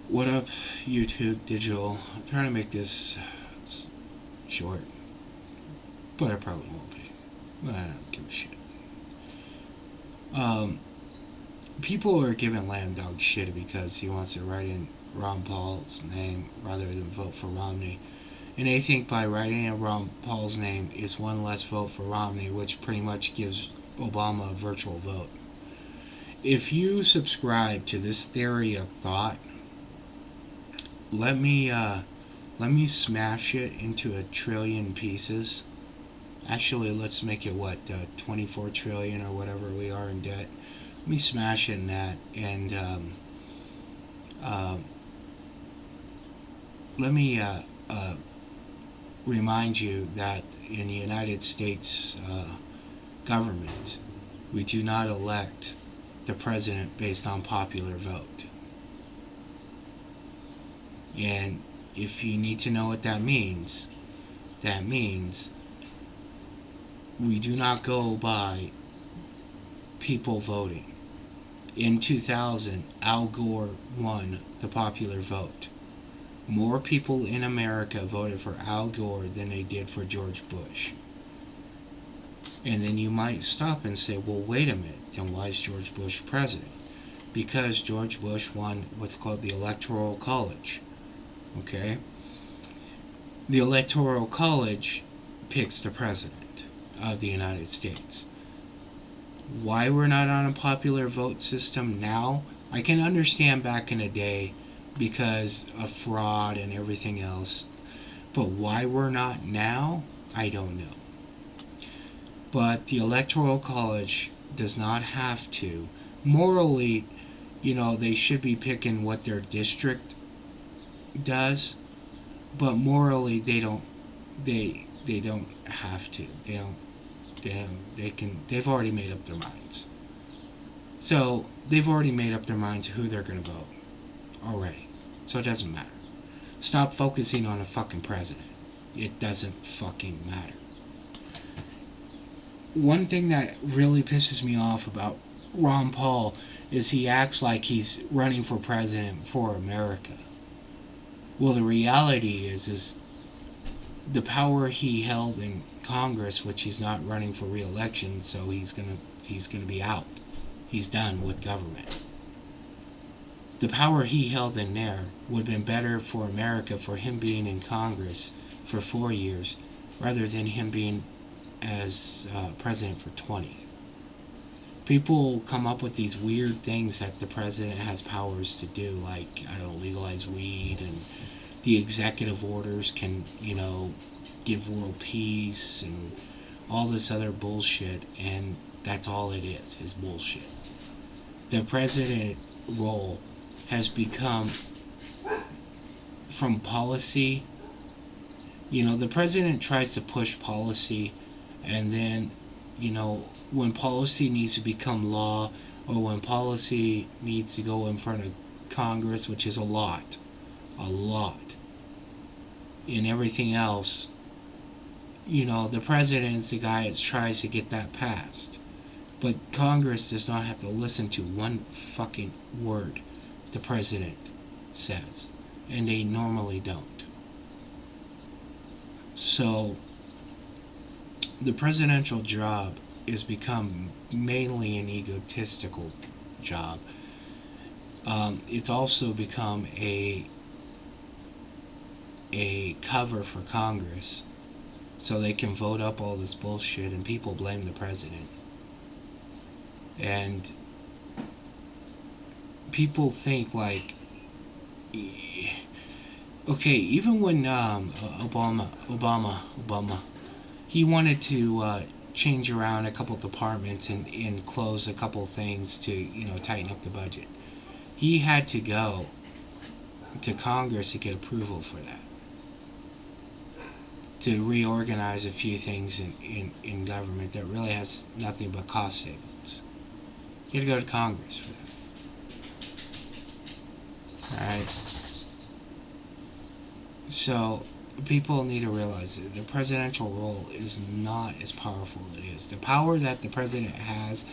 What up, YouTube Digital? I'm trying to make this short, but I probably won't be. I don't give a shit. Um, People are giving Lamb Dog shit because he wants to write in Ron Paul's name rather than vote for Romney. And they think by writing in Ron Paul's name is one less vote for Romney, which pretty much gives Obama a virtual vote. If you subscribe to this theory of thought, let me smash it into a trillion pieces. Actually, let's make it 24 trillion or whatever we are in debt. Let me smash in that, and uh, let me remind you that in the United States government, we do not elect the president based on popular vote. And if you need to know what that means we do not go by people voting. In 2000, Al Gore won the popular vote. More people in America voted for Al Gore than they did for George Bush. And then you might stop and say, well, wait a minute, then why is George Bush president? Because George Bush won what's called the Electoral College. Okay? The Electoral College picks the president of the United States. Why we're not on a popular vote system now, I can understand back in the day because of fraud and everything else. But why we're not now, I don't know. But the Electoral College does not have to. Morally, they should be picking what their district does, but morally they don't have to. They've already made up their minds. So they've already made up their minds who they're going to vote already. So it doesn't matter. Stop focusing on a fucking president. It doesn't fucking matter. One thing that really pisses me off about Ron Paul is he acts like he's running for president for America. Well, the reality is the power he held in Congress, which he's not running for re-election, so he's gonna be out. He's done with government. The power he held in there would have been better for America for him being in Congress for 4 years rather than him being as president for 20. People come up with these weird things that the president has powers to do, like, legalize weed, and the executive orders can, give world peace and all this other bullshit, and that's all it is bullshit. The president role has become, from policy, the president tries to push policy, and then, when policy needs to become law, or when policy needs to go in front of Congress, which is a lot, and everything else, the president's the guy that tries to get that passed. But Congress does not have to listen to one fucking word the president says, and they normally don't. So the presidential job has become mainly an egotistical job. It's also become a cover for Congress so they can vote up all this bullshit, and people blame the president. And people think like, okay, even when Obama, he wanted to change around a couple departments and close a couple things to tighten up the budget, he had to go to Congress to get approval for that, to reorganize a few things in government that really has nothing but cost savings. You had to go to Congress for that. Alright? So people need to realize that the presidential role is not as powerful as it is. The power that the president has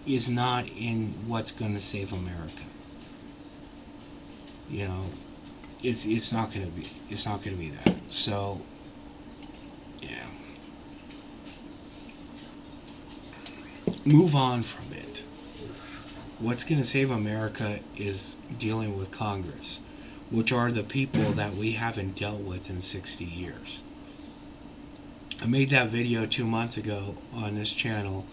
is not in what's going to save America. You know, it's not gonna be that. So yeah, move on from it. What's gonna save America is dealing with Congress, which are the people that we haven't dealt with in 60 years. I made that video 2 months ago on this channel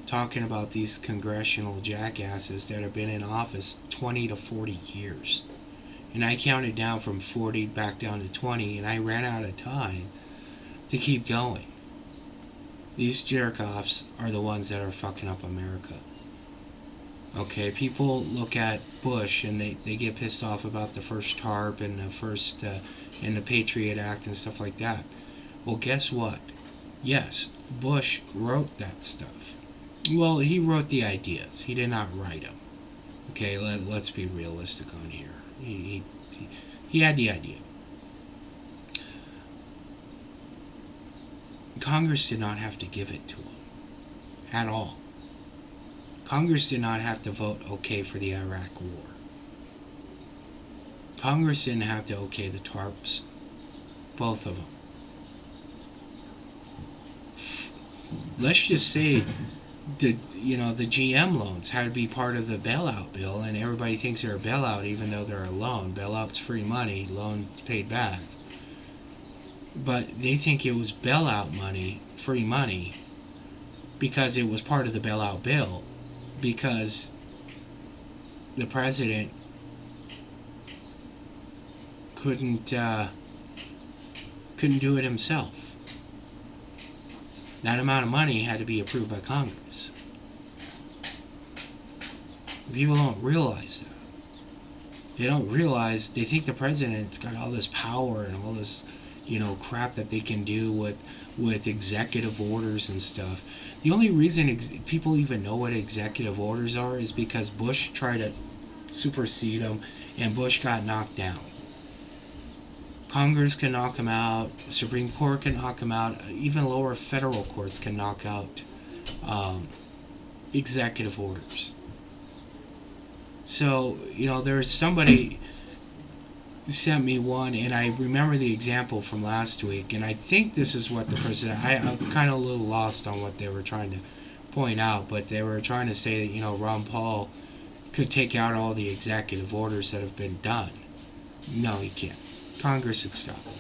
talking about these congressional jackasses that have been in office 20 to 40 years. And I counted down from 40 back down to 20, and I ran out of time to keep going. These jerk-offs are the ones that are fucking up America. Okay, people look at Bush and they get pissed off about the first TARP and the Patriot Act and stuff like that. Well, guess what? Yes, Bush wrote that stuff. Well, he wrote the ideas. He did not write them. Okay, let's be realistic on here. He had the idea. Congress did not have to give it to him at all. Congress did not have to vote okay for the Iraq War. Congress didn't have to okay the TARPs. Both of them. Let's just say the GM loans had to be part of the bailout bill, and everybody thinks they're a bailout even though they're a loan. Bailout's free money, loan paid back. But they think it was bailout money, free money, because it was part of the bailout bill, because the president couldn't do it himself. That amount of money had to be approved by Congress. People don't realize that. They don't realize, they think the president's got all this power and all this, crap that they can do with executive orders and stuff. The only reason people even know what executive orders are is because Bush tried to supersede them and Bush got knocked down. Congress can knock him out, Supreme Court can knock him out, even lower federal courts can knock out executive orders. So, there's somebody sent me one, and I remember the example from last week, and I think this is what the president, I'm kind of a little lost on what they were trying to point out, but they were trying to say that, Ron Paul could take out all the executive orders that have been done. No, he can't. Congress would stop him.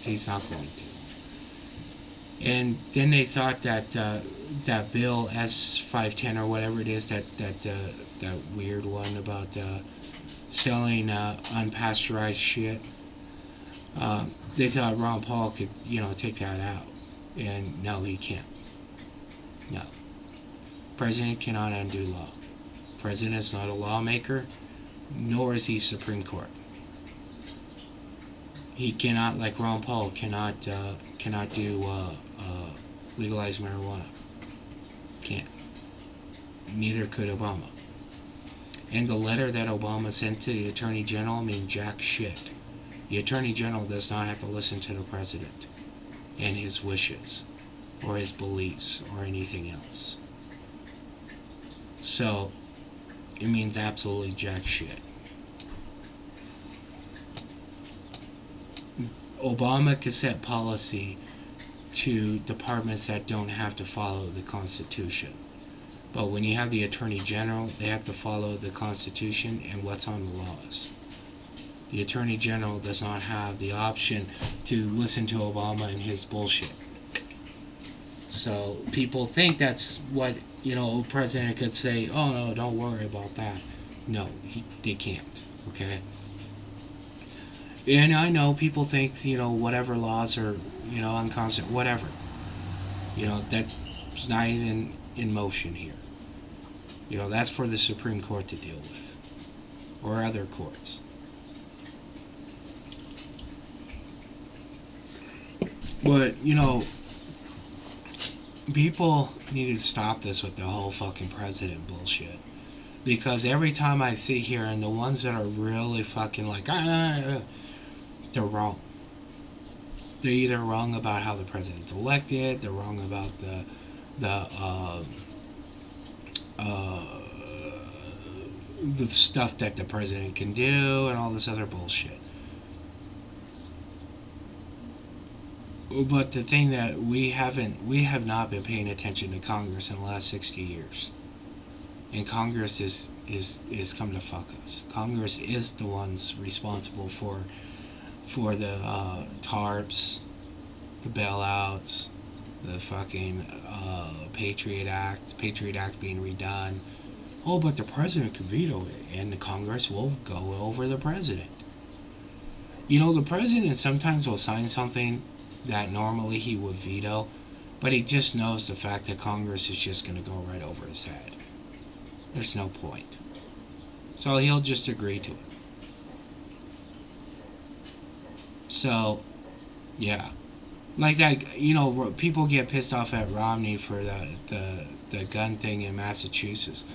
He's not going to. And then they thought that that bill S510 or whatever it is, that weird one about selling unpasteurized shit. They thought Ron Paul could, take that out, and no, he can't. No, president cannot undo law. President is not a lawmaker, nor is he Supreme Court. He cannot, like Ron Paul, cannot do legalize marijuana. Can't. Neither could Obama. And the letter that Obama sent to the Attorney General means jack shit. The Attorney General does not have to listen to the President and his wishes or his beliefs or anything else. So, it means absolutely jack shit. Obama could set policy to departments that don't have to follow the Constitution. But when you have the Attorney General, they have to follow the Constitution and what's on the laws. The Attorney General does not have the option to listen to Obama and his bullshit. So people think that's what, a president could say, oh no, don't worry about that. No, they can't, okay? And I know people think, whatever laws are, unconstitutional, whatever. That's not even in motion here. That's for the Supreme Court to deal with. Or other courts. But, people need to stop this with the whole fucking president bullshit. Because every time I sit here, and the ones that are really fucking like, they're wrong. They're either wrong about how the president's elected, they're wrong about the stuff that the president can do and all this other bullshit. But the thing that we have not been paying attention to Congress in the last 60 years. And Congress is come to fuck us. Congress is the ones responsible for the tarps, the bailouts, the fucking Patriot Act being redone. Oh, but the president could veto it, and the Congress will go over the president. You know, the president sometimes will sign something that normally he would veto, but he just knows the fact that Congress is just going to go right over his head. There's no point. So he'll just agree to it. So, yeah. Like that, you know, people get pissed off at Romney for the gun thing in Massachusetts.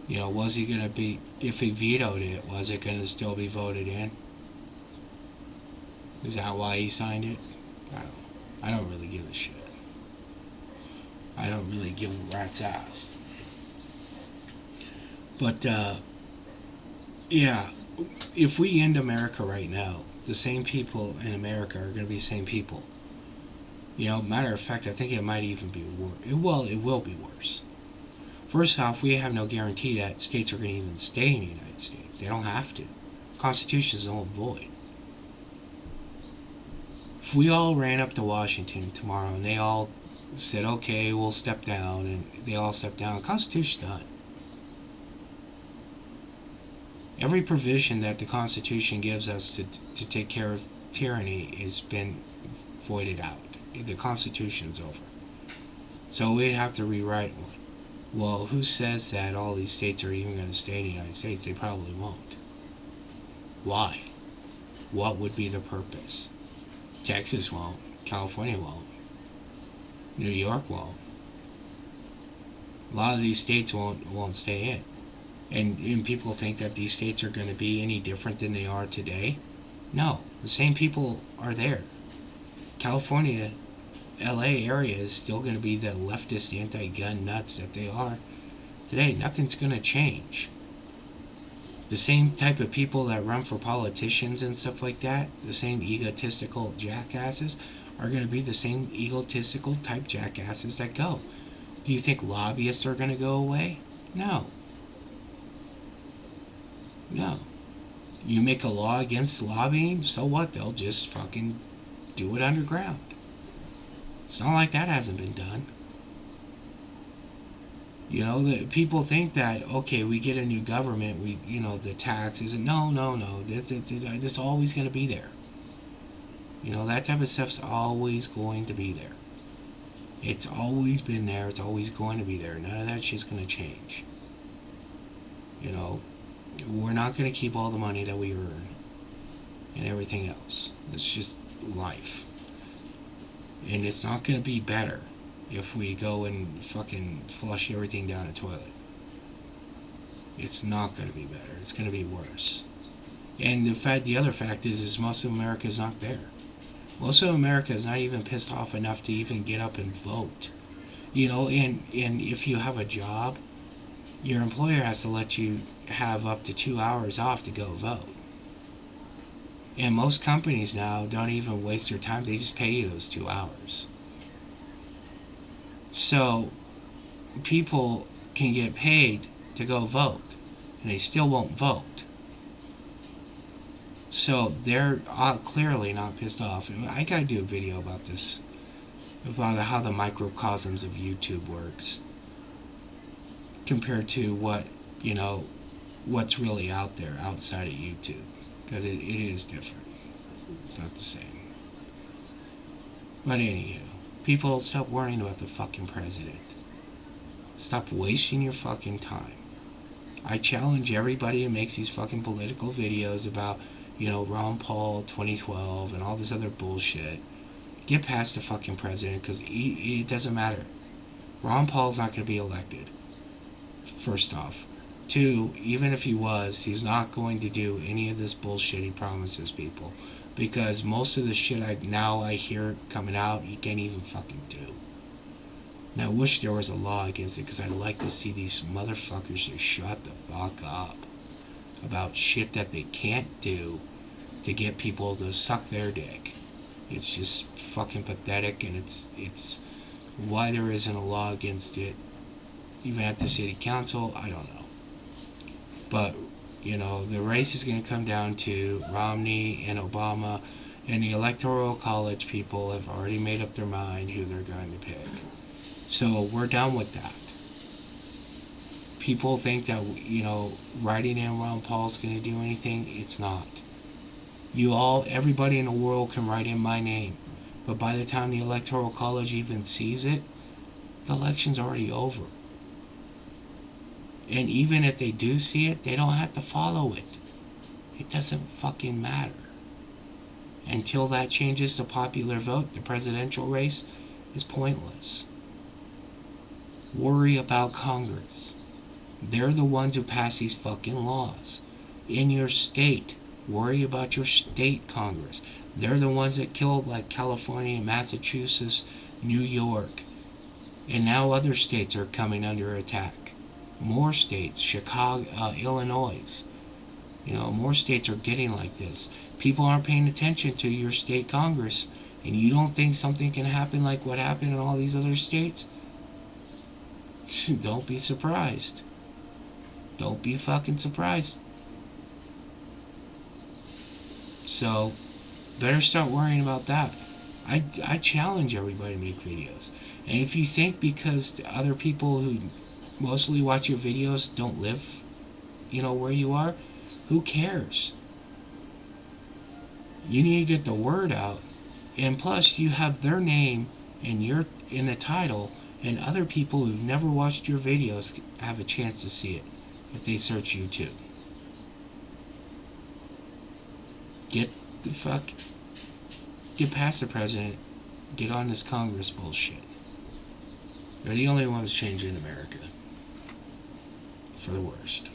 You know, was he going to be, if he vetoed it, was it going to still be voted in? Is that why he signed it? I don't really give a shit. I don't really give a rat's ass. But, yeah, if we end America right now, the same people in America are going to be the same people. You know, matter of fact, I think it might even be worse. Well, it will be worse. First off, we have no guarantee that states are going to even stay in the United States. They don't have to. The Constitution is null and void. If we all ran up to Washington tomorrow and they all said, okay, we'll step down, and they all step down, the Constitution's done. Every provision that the Constitution gives us to take care of tyranny has been voided out. The Constitution's over. So we'd have to rewrite one. Well, who says that all these states are even going to stay in the United States? They probably won't. Why? What would be the purpose? Texas won't. California won't. New York won't. A lot of these states won't stay in. And people think that these states are going to be any different than they are today. No. The same people are there. California, LA area is still going to be the leftist anti-gun nuts that they are today. Nothing's going to change. The same type of people that run for politicians and stuff like that, the same egotistical jackasses, are going to be the same egotistical type jackasses that go. Do you think lobbyists are going to go away? No. No. You make a law against lobbying, so what? They'll just fucking do it underground. It's not like that hasn't been done. You know, the people think that, okay, we get a new government, the taxes, and no, that's always going to be there. You know, that type of stuff's always going to be there. It's always been there, it's always going to be there. None of that shit's going to change. You know, we're not going to keep all the money that we earn and everything else. It's just life. And it's not going to be better if we go and fucking flush everything down a toilet. It's not going to be better. It's going to be worse. And the other fact is most of America is not there. Most of America is not even pissed off enough to even get up and vote. You know, and if you have a job, your employer has to let you have up to 2 hours off to go vote. And most companies now don't even waste their time. They just pay you those 2 hours. So people can get paid to go vote, and they still won't vote. So they're clearly not pissed off. I gotta do a video about this, about how the microcosms of YouTube works compared to what's really out there outside of YouTube, because it is different. It's not the same. But anywho, people, stop worrying about the fucking president. Stop wasting your fucking time. I challenge everybody who makes these fucking political videos about, Ron Paul 2012 and all this other bullshit. Get past the fucking president, because it doesn't matter. Ron Paul's not going to be elected. First off. 2, even if he was, he's not going to do any of this bullshit he promises people. Because most of the shit I hear coming out, he can't even fucking do. And I wish there was a law against it, because I'd like to see these motherfuckers just shut the fuck up. about shit that they can't do to get people to suck their dick. It's just fucking pathetic, and it's why there isn't a law against it, even at the city council. I don't know, but the race is going to come down to Romney and Obama, and the electoral college people have already made up their mind who they're going to pick. So we're done with that. People think that writing in Ron Paul's going to do anything. It's not. Everybody in the world can write in my name, but by the time the electoral college even sees it, the election's already over. And even if they do see it, they don't have to follow it. It doesn't fucking matter. Until that changes the popular vote, the presidential race is pointless. Worry about Congress. They're the ones who pass these fucking laws. In your state, worry about your state Congress. They're the ones that killed like California, Massachusetts, New York. And now other states are coming under attack. More states, Chicago, Illinois. More states are getting like this. People aren't paying attention to your state Congress. And you don't think something can happen like what happened in all these other states? Don't be surprised. Don't be fucking surprised. So, better start worrying about that. I challenge everybody to make videos. And if you think because other people who mostly watch your videos don't live, where you are, who cares? You need to get the word out. And plus, you have their name and you're in the title, and other people who've never watched your videos have a chance to see it if they search YouTube. Get past the president. Get on this Congress bullshit. They're the only ones changing America for the worst.